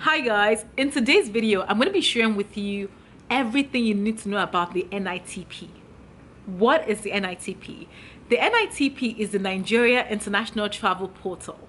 Hi guys, in today's video I'm going to be sharing with you everything you need to know about the NITP. What is the NITP? The NITP is the Nigeria International Travel Portal.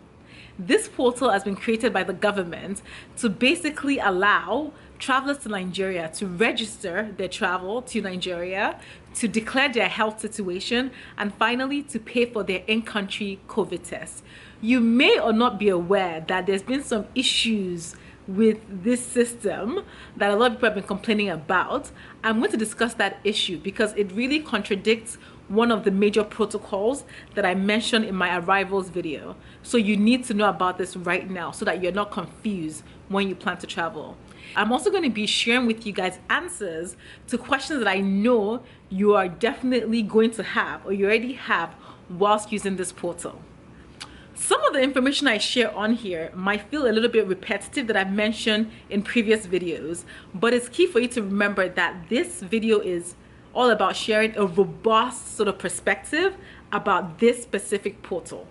This portal has been created by the government to basically allow travelers to Nigeria to register their travel to Nigeria, to declare their health situation, and finally to pay for their in-country COVID test. You may or not be aware that there's been some issues with this system that a lot of people have been complaining about. I'm going to discuss that issue because it really contradicts one of the major protocols that I mentioned in my arrivals video. So you need to know about this right now so that you're not confused when you plan to travel. I'm also going to be sharing with you guys answers to questions that I know you are definitely going to have or you already have whilst using this portal. Some of the information I share on here might feel a little bit repetitive that I've mentioned in previous videos, but it's key for you to remember that this video is all about sharing a robust sort of perspective about this specific portal.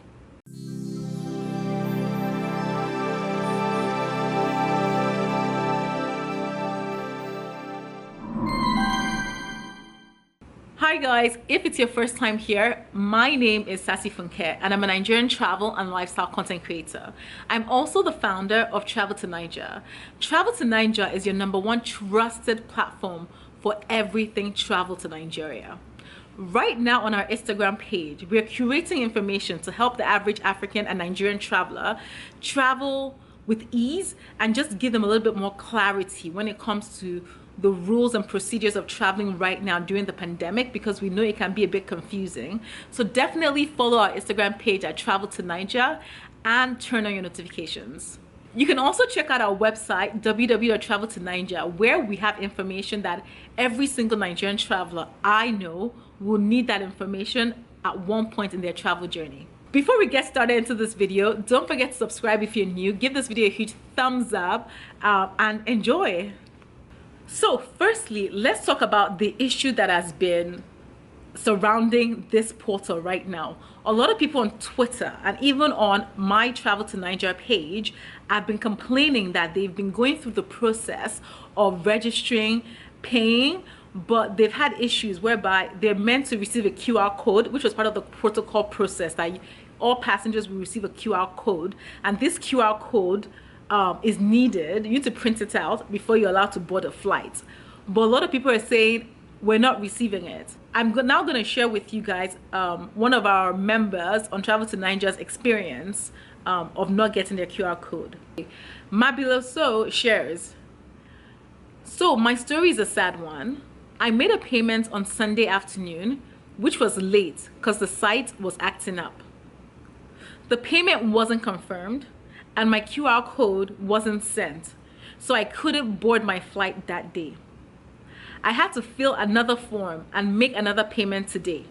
Hi guys, if it's your first time here, my name is Sassy Funke and I'm a Nigerian travel and lifestyle content creator. I'm also the founder of Travel to Niger. Travel to Niger is your #1 trusted platform for everything travel to Nigeria. Right now on our Instagram page, we're curating information to help the average African and Nigerian traveler travel with ease and just give them a little bit more clarity when it comes to the rules and procedures of traveling right now during the pandemic, because we know it can be a bit confusing. So definitely follow our Instagram page at Travel to Niger and turn on your notifications. You can also check out our website www.traveltoniger, where we have information that every single Nigerian traveler I know will need that information at one point in their travel journey. Before we get started into this video, don't forget to subscribe if you're new, give this video a huge thumbs up and enjoy. So firstly, let's talk about the issue that has been surrounding this portal right now. A lot of people on Twitter and even on my Travel to Niger page have been complaining that they've been going through the process of registering, paying, but they've had issues whereby they're meant to receive a QR code, which was part of the protocol process, that all passengers will receive a QR code, and this QR code is needed. You need to print it out before you're allowed to board a flight. But a lot of people are saying we're not receiving it. I'm now going to share with you guys one of our members on Travel to Niger's experience of not getting their QR code. Mabiloso shares, so my story is a sad one. I made a payment on Sunday afternoon, which was late because the site was acting up. The payment wasn't confirmed and my QR code wasn't sent, so I couldn't board my flight that day. I had to fill another form and make another payment today.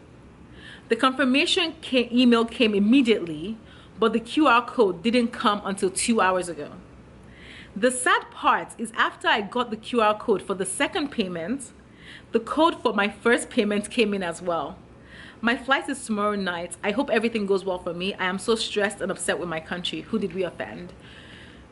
The confirmation email came immediately, but the QR code didn't come until 2 hours ago. The sad part is after I got the QR code for the second payment, the code for my first payment came in as well. My flight is tomorrow night. I hope everything goes well for me. I am so stressed and upset with my country. Who did we offend?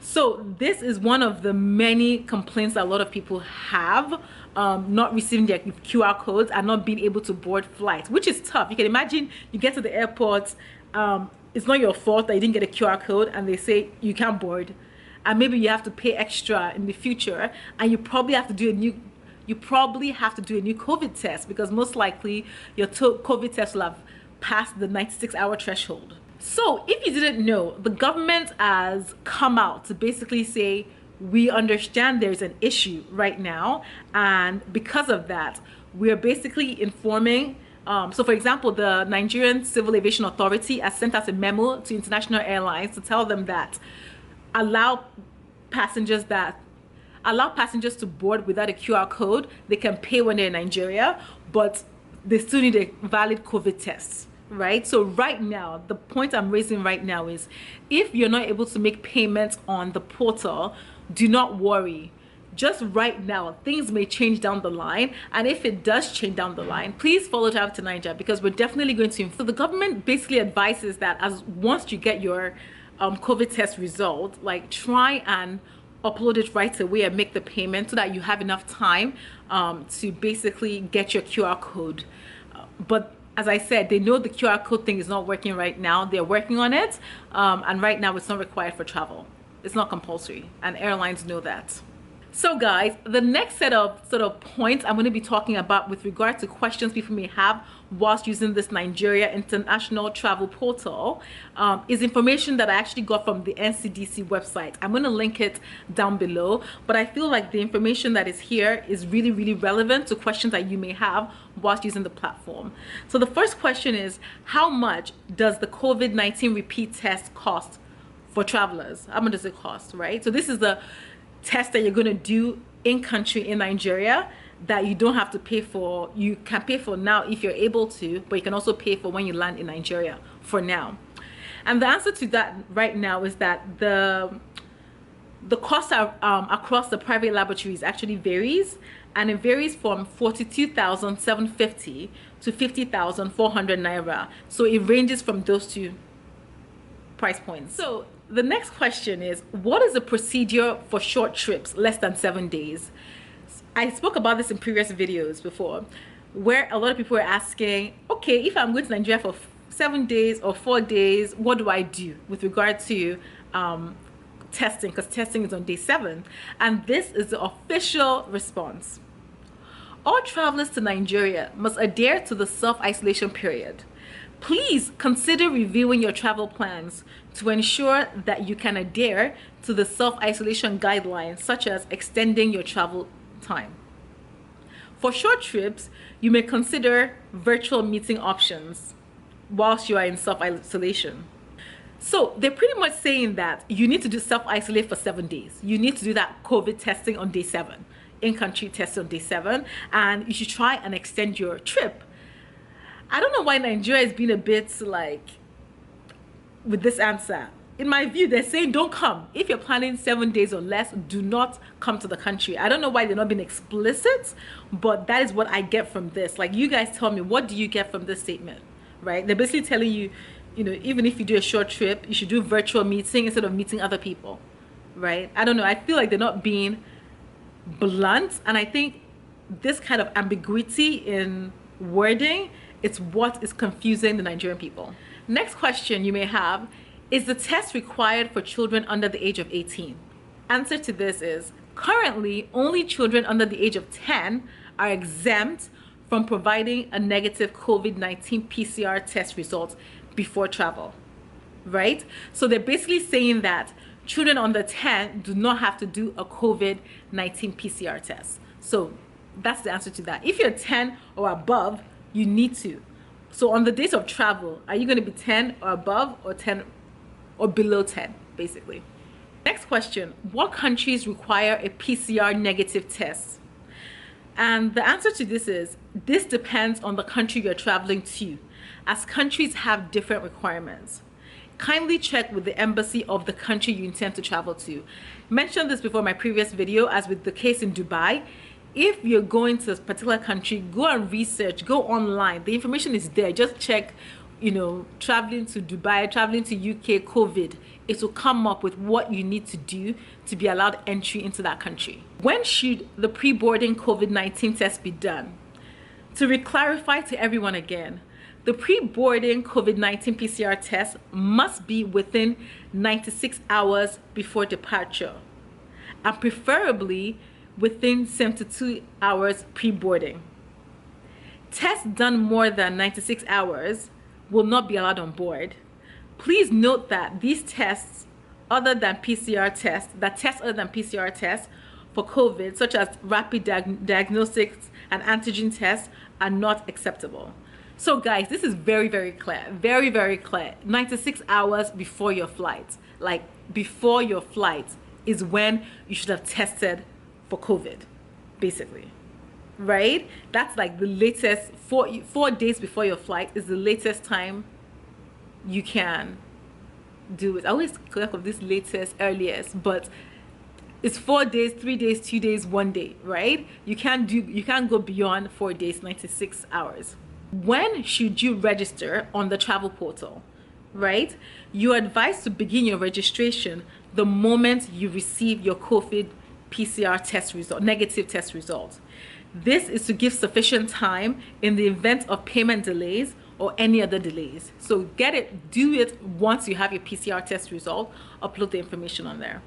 So this is one of the many complaints that a lot of people have, not receiving their QR codes and not being able to board flights, which is tough. You can imagine you get to the airport, it's not your fault that you didn't get a QR code and they say you can't board, and maybe you have to pay extra in the future, and you probably have to do a new COVID test, because most likely your COVID test will have passed the 96-hour threshold. So if you didn't know, the government has come out to basically say, we understand there's an issue right now, and because of that, we're basically informing. So for example, the Nigerian Civil Aviation Authority has sent us a memo to international airlines to tell them that allow passengers to board without a QR code. They can pay when they're in Nigeria, but they still need a valid COVID test, right? So right now, the point I'm raising right now is, if you're not able to make payments on the portal, do not worry. Just right now, things may change down the line, and if it does change down the line, please follow Travel to Niger, because we're definitely going to. So the government basically advises that once you get your COVID test result, like try and upload it right away and make the payment so that you have enough time to basically get your QR code. But as I said, they know the QR code thing is not working right now. They're working on it, and right now it's not required for travel. It's not compulsory, and airlines know that. So guys, the next set of sort of points I'm going to be talking about with regard to questions people may have whilst using this Nigeria International Travel Portal is information that I actually got from the NCDC website. I'm going to link it down below, but I feel like the information that is here is really, really relevant to questions that you may have whilst using the platform. So the first question is, how much does the COVID-19 repeat test cost for travelers? How much does it cost, right? So this is the test that you're going to do in country in Nigeria that you don't have to pay for. You can pay for now if you're able to, but you can also pay for when you land in Nigeria for now. And the answer to that right now is that the cost across the private laboratories actually varies, and it varies from 42,750 to 50,400 naira. So it ranges from those two price points. So the next question is, what is the procedure for short trips less than 7 days? I spoke about this in previous videos before, where a lot of people were asking, okay, if I'm going to Nigeria for 7 days or 4 days, what do I do with regard to testing? Because testing is on day 7. And this is the official response. All travelers to Nigeria must adhere to the self-isolation period. Please consider reviewing your travel plans to ensure that you can adhere to the self-isolation guidelines, such as extending your travel time. For short trips, you may consider virtual meeting options whilst you are in self-isolation. So they're pretty much saying that you need to do self-isolate for 7 days. You need to do that COVID testing on day 7, in-country testing on day 7, and you should try and extend your trip. I don't know why Nigeria has been a bit like with this answer. In my view, they're saying don't come. If you're planning 7 days or less, do not come to the country. I don't know why they're not being explicit, but that is what I get from this. Like, you guys tell me, what do you get from this statement, right? They're basically telling you, you know, even if you do a short trip, you should do virtual meeting instead of meeting other people, right? I don't know. I feel like they're not being blunt, and I think this kind of ambiguity in wording, it's what is confusing the Nigerian people. Next question you may have, is the test required for children under the age of 18? Answer to this is, currently only children under the age of 10 are exempt from providing a negative COVID-19 PCR test result before travel, right? So they're basically saying that children under 10 do not have to do a COVID-19 PCR test. So that's the answer to that. If you're 10 or above, you need to. So on the days of travel, are you going to be 10 or above, or 10 or below 10, basically? Next question, what countries require a PCR negative test? And the answer to this is, this depends on the country you're traveling to, as countries have different requirements. Kindly check with the embassy of the country you intend to travel to. Mentioned this before in my previous video, as with the case in Dubai. If you're going to a particular country, go and research, go online. The information is there. Just check, you know, traveling to Dubai, traveling to UK, COVID. It will come up with what you need to do to be allowed entry into that country. When should the pre-boarding COVID-19 test be done? To re-clarify to everyone again, the pre-boarding COVID-19 PCR test must be within 96 hours before departure, and preferably within 72 hours pre-boarding. Tests done more than 96 hours will not be allowed on board. Please note that these tests other than PCR tests, for COVID, such as rapid diagnostics and antigen tests, are not acceptable. So guys, this is very, very clear, very, very clear. 96 hours before your flight, like before your flight is when you should have tested for COVID, basically, right? That's like the latest, 4 days before your flight is the latest time you can do it. I always collect of this latest, earliest, but it's 4 days, 3 days, 2 days, 1 day, right? You can't go beyond 4 days, 96 hours. When should you register on the travel portal? right? You're advised to begin your registration the moment you receive your COVID PCR test result, negative test result. This is to give sufficient time in the event of payment delays or any other delays. So do it once you have your PCR test result, upload the information on there.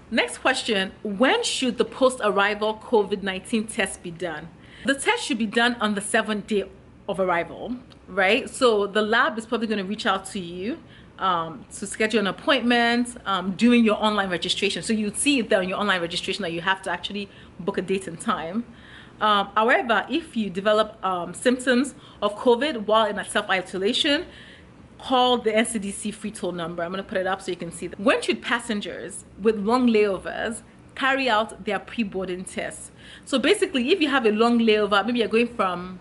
Next question, when should the post-arrival COVID-19 test be done? The test should be done on the 7th day of arrival, right? So the lab is probably going to reach out to you to schedule an appointment during your online registration. So you'd see there on your online registration that you have to actually book a date and time. However, if you develop symptoms of COVID while in a self-isolation, call the NCDC free toll number. I'm going to put it up so you can see that. When should passengers with long layovers carry out their pre-boarding tests? So basically, if you have a long layover, maybe you're going from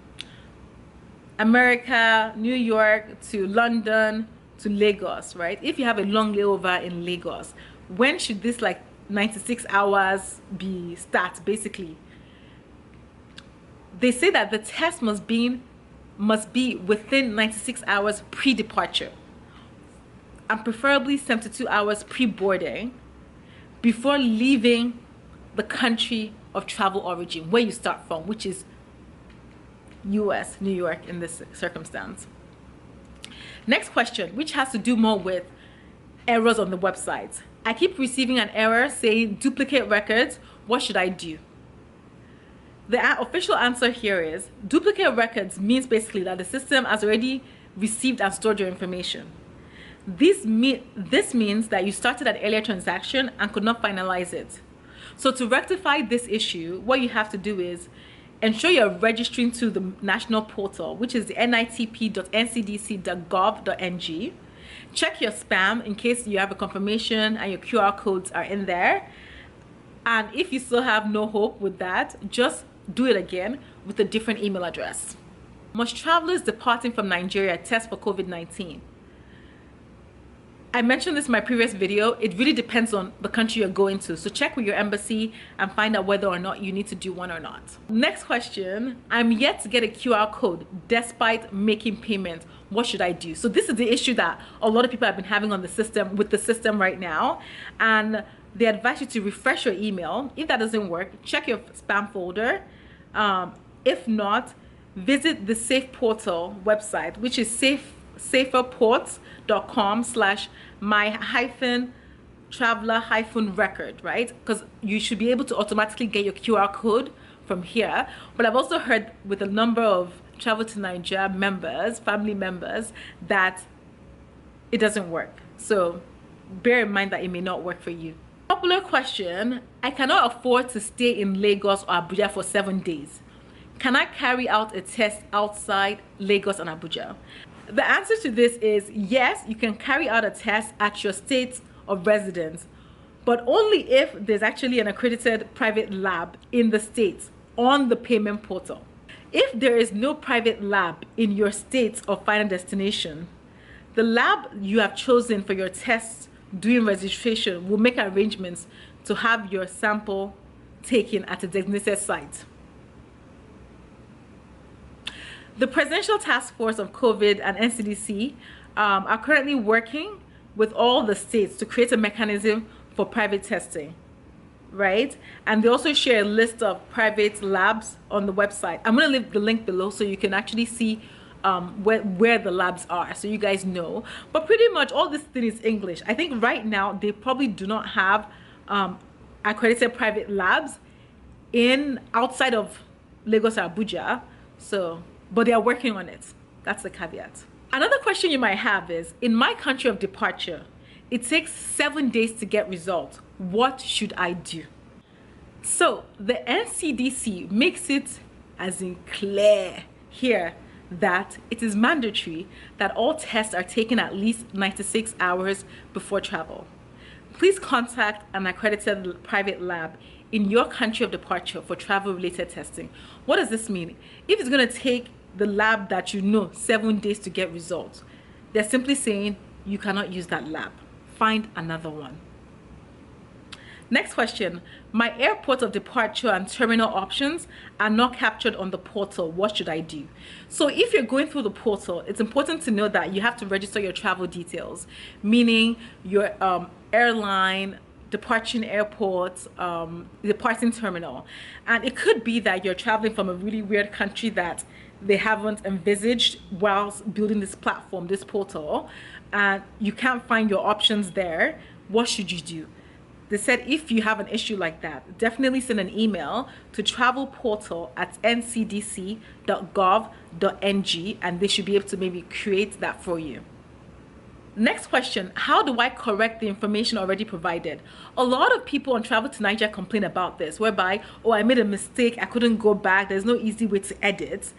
America, New York to London to Lagos, right? If you have a long layover in Lagos, when should this 96 hours start basically? They say that the test must be within 96 hours pre-departure and preferably 72 hours pre-boarding before leaving the country of travel origin, where you start from, which is US, New York in this circumstance. Next question, which has to do more with errors on the website. I keep receiving an error saying duplicate records. What should I do? The official answer here is duplicate records means basically that the system has already received and stored your information. This means that you started an earlier transaction and could not finalize it. So to rectify this issue, what you have to do is ensure you're registering to the national portal, which is the nitp.ncdc.gov.ng. Check your spam in case you have a confirmation and your QR codes are in there. And if you still have no hope with that, just do it again with a different email address. Must travelers departing from Nigeria test for COVID-19? I mentioned this in my previous video. It really depends on the country you're going to. So check with your embassy and find out whether or not you need to do one or not. Next question, I'm yet to get a QR code despite making payment. What should I do? So this is the issue that a lot of people have been having on the system right now. And they advise you to refresh your email. If that doesn't work, check your spam folder. If not, visit the Safe Portal website, which is saferports.com/my-traveler-record, right? Because you should be able to automatically get your QR code from here. But I've also heard with a number of Travel to Nigeria members, family members, that it doesn't work. So bear in mind that it may not work for you. Popular question, I cannot afford to stay in Lagos or Abuja for 7 days. Can I carry out a test outside Lagos and Abuja? The answer to this is yes, you can carry out a test at your state of residence, but only if there's actually an accredited private lab in the state on the payment portal. If there is no private lab in your state of final destination, the lab you have chosen for your test during registration will make arrangements to have your sample taken at a designated site. The Presidential Task Force on COVID and NCDC are currently working with all the states to create a mechanism for private testing, right? And they also share a list of private labs on the website. I'm going to leave the link below so you can actually see where the labs are, so you guys know. But pretty much all this thing is English. I think right now they probably do not have accredited private labs outside of Lagos or Abuja, but they are working on it. That's the caveat. Another question you might have is, in my country of departure, it takes 7 days to get results. What should I do? So the NCDC makes it as in clear here that it is mandatory that all tests are taken at least 96 hours before travel. Please contact an accredited private lab in your country of departure for travel-related testing. What does this mean? If it's going to take the lab that 7 days to get results, they're simply saying you cannot use that lab. Find another one. Next question. My airport of departure and terminal options are not captured on the portal. What should I do? So if you're going through the portal, it's important to know that you have to register your travel details, meaning your airline, departing airport, departing terminal. And it could be that you're traveling from a really weird country that they haven't envisaged whilst building this platform, this portal, and you can't find your options there. What should you do? They said if you have an issue like that, definitely send an email to travelportal@ncdc.gov.ng and they should be able to maybe create that for you. Next question, how do I correct the information already provided? A lot of people on Travel to Niger complain about this, whereby, oh, I made a mistake, I couldn't go back, there's no easy way to edit.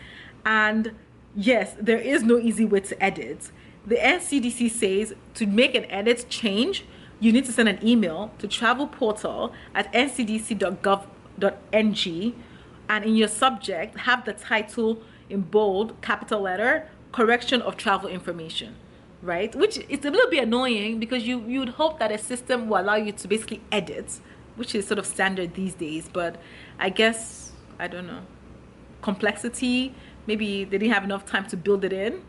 And yes, there is no easy way to edit. The NCDC says to make an edit change, you need to send an email to travelportal@ncdc.gov.ng and in your subject, have the title in bold, capital letter, correction of travel information, right? Which is a little bit annoying because you'd hope that a system will allow you to basically edit, which is sort of standard these days, but I guess, I don't know, complexity, maybe they didn't have enough time to build it in.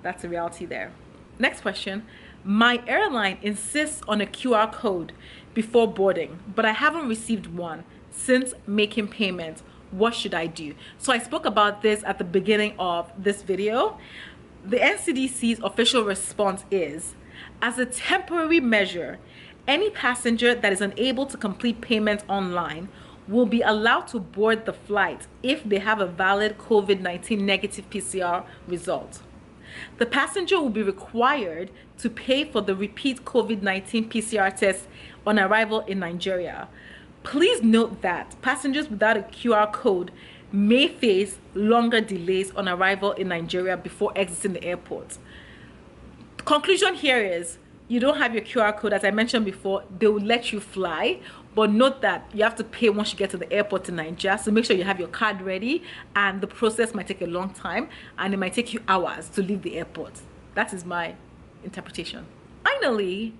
That's the reality there. Next question. My airline insists on a QR code before boarding, but I haven't received one since making payment. What should I do? So I spoke about this at the beginning of this video. The NCDC's official response is, as a temporary measure, any passenger that is unable to complete payment online will be allowed to board the flight if they have a valid COVID-19 negative PCR result. The passenger will be required to pay for the repeat COVID-19 PCR test on arrival in Nigeria. Please note that passengers without a QR code may face longer delays on arrival in Nigeria before exiting the airport. The conclusion here is, you don't have your QR code, as I mentioned before, they will let you fly, but note that you have to pay once you get to the airport in Nigeria, so make sure you have your card ready, and the process might take a long time, and it might take you hours to leave the airport. That is my interpretation. Finally,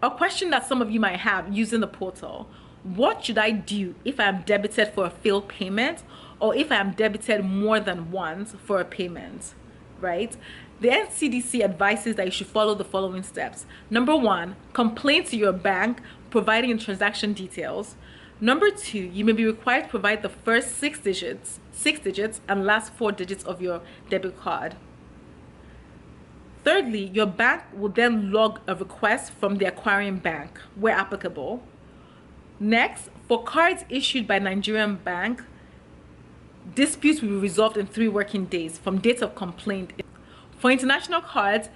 a question that some of you might have using the portal: what should I do if I am debited for a failed payment, or if I am debited more than once for a payment, right? The NCDC advises that you should follow the following steps. Number 1, complain to your bank providing your transaction details. Number 2, you may be required to provide the first 6 digits and last 4 digits of your debit card. Thirdly, your bank will then log a request from the acquiring bank where applicable. Next, for cards issued by Nigerian bank, disputes will be resolved in 3 working days from date of complaint. For international cards,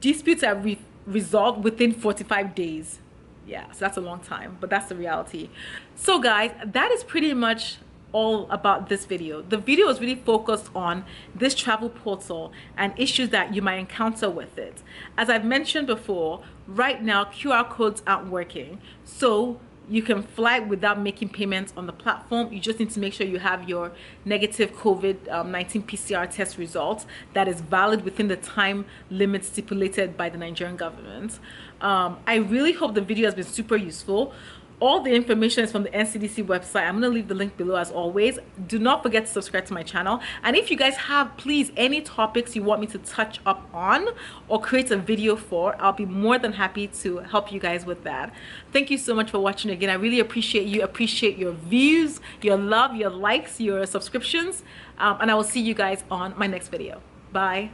disputes are resolved within 45 days. Yeah, so that's a long time, but that's the reality. So guys, that is pretty much all about this video. The video is really focused on this travel portal and issues that you might encounter with it. As I've mentioned before, right now QR codes aren't working, so you can fly without making payments on the platform. You just need to make sure you have your negative COVID-19 PCR test results that is valid within the time limit stipulated by the Nigerian government. I really hope the video has been super useful. All the information is from the NCDC website. I'm going to leave the link below as always. Do not forget to subscribe to my channel. And if you guys have, please, any topics you want me to touch up on or create a video for, I'll be more than happy to help you guys with that. Thank you so much for watching again. I really appreciate you, appreciate your views, your love, your likes, your subscriptions. And I will see you guys on my next video. Bye.